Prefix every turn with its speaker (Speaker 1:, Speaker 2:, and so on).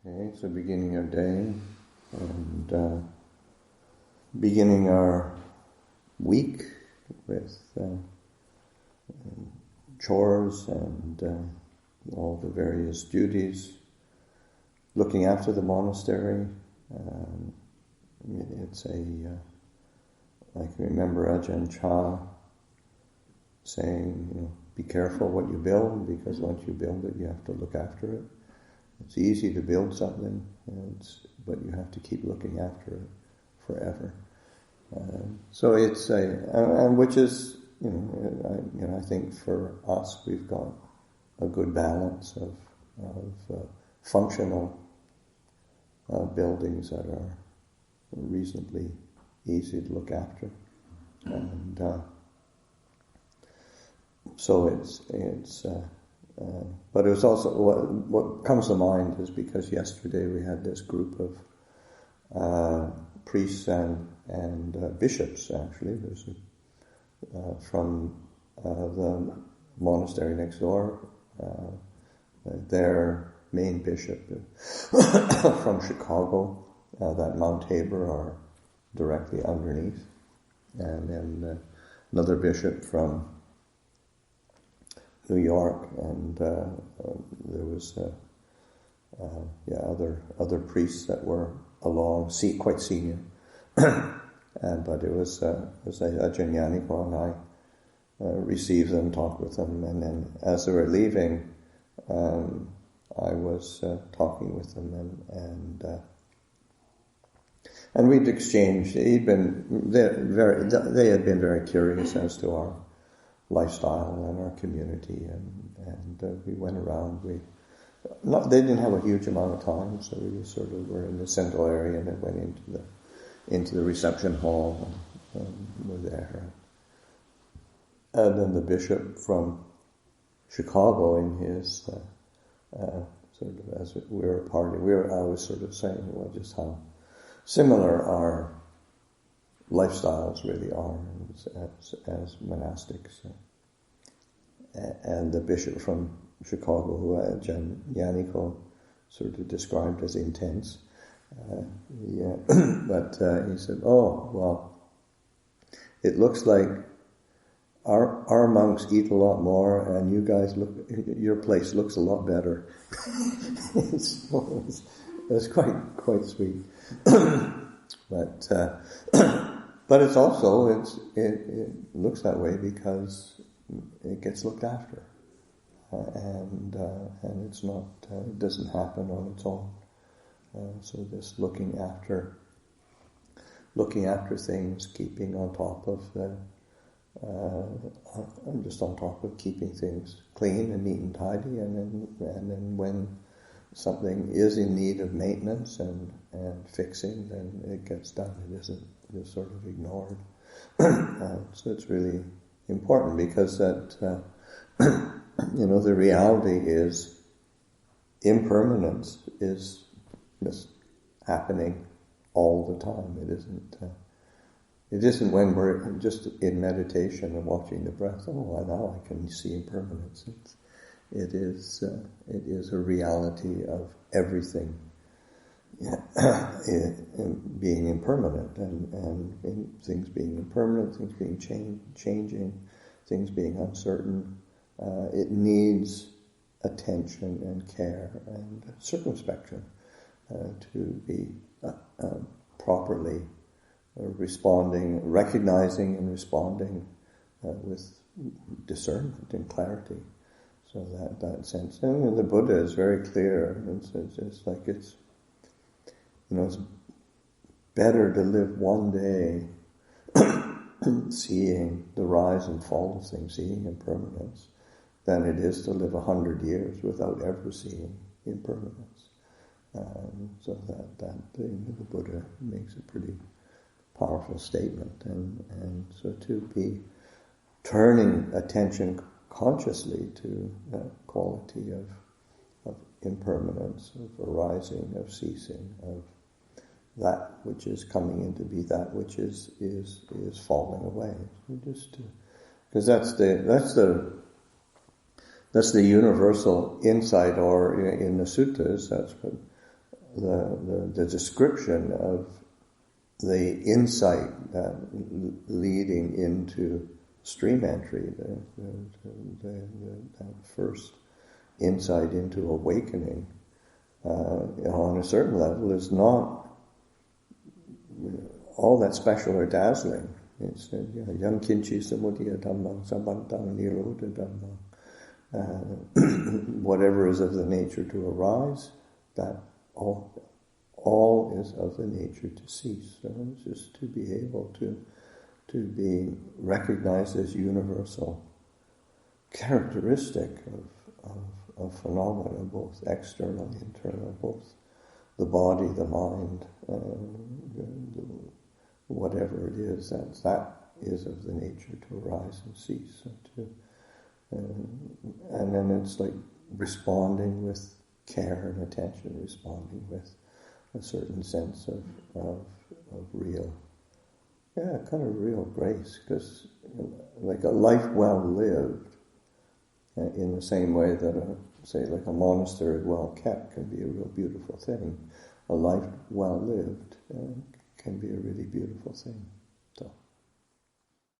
Speaker 1: Okay, so beginning our day and beginning our week with chores and all the various duties, looking after the monastery. It's I can remember Ajahn saying, be careful what you build, because once you build it, you have to look after it. It's easy to build something, but you have to keep looking after it forever. So it's and which is, I think for us we've got a good balance of functional buildings that are reasonably easy to look after, and so it's. But it was also, what comes to mind is because yesterday we had this group of priests and bishops, actually. There's from the monastery next door, their main bishop from Chicago, that Mount Tabor are directly underneath, and then another bishop from New York, and there was other priests that were along, quite senior, but it was Ajahn and I received them, talked with them, and then as they were leaving, I was talking with them, and we'd exchanged. They had been very curious as to our lifestyle and our community, and we went around. They didn't have a huge amount of time, so we were in the central area, and then went into the reception hall and were there. And then the bishop from Chicago, in his as we were partying, I was sort of saying, just how similar our lifestyles really are as monastics. And the bishop from Chicago, who Ajahn Yaniko sort of described as intense, but he said, it looks like our monks eat a lot more, and you guys your place looks a lot better. It's quite sweet. But it's also, it looks that way because it gets looked after, and it's not, it doesn't happen on its own. So this looking after things, keeping on top of I'm just on top of keeping things clean and neat and tidy, and then when something is in need of maintenance and fixing, then it gets done. It isn't just sort of ignored. So it's really important, because that the reality is impermanence is just happening all the time. It isn't when we're just in meditation and watching the breath. Now I can see impermanence. It is a reality of everything being impermanent, and things being impermanent, things being changing, things being uncertain. It needs attention and care and circumspection to be properly recognizing and responding with discernment and clarity. So that sense, and the Buddha is very clear. It's like it's better to live one day seeing the rise and fall of things, seeing impermanence, than it is to live 100 years without ever seeing impermanence. So that the Buddha makes a pretty powerful statement, and so to be turning attention consciously to that quality of impermanence, of arising, of ceasing, of that which is coming into be, that which is falling away. Because that's the universal insight, or in the suttas, that's what the description of the insight leading into stream entry, that first insight into awakening, on a certain level is not all that special or dazzling. It's yam kinchi samudaya Dhamma sabantang nirodha Dhamma. Whatever is of the nature to arise, that all is of the nature to cease. So it's just to be able to be recognized as universal characteristic of phenomena, both external and internal, both the body, the mind, whatever it is, that is of the nature to arise and cease. And then it's like responding with care and attention, responding with a certain sense of real, kind of real grace, because like a life well lived, in the same way that like a monastery well kept can be a real beautiful thing, a life well lived can be a really beautiful thing.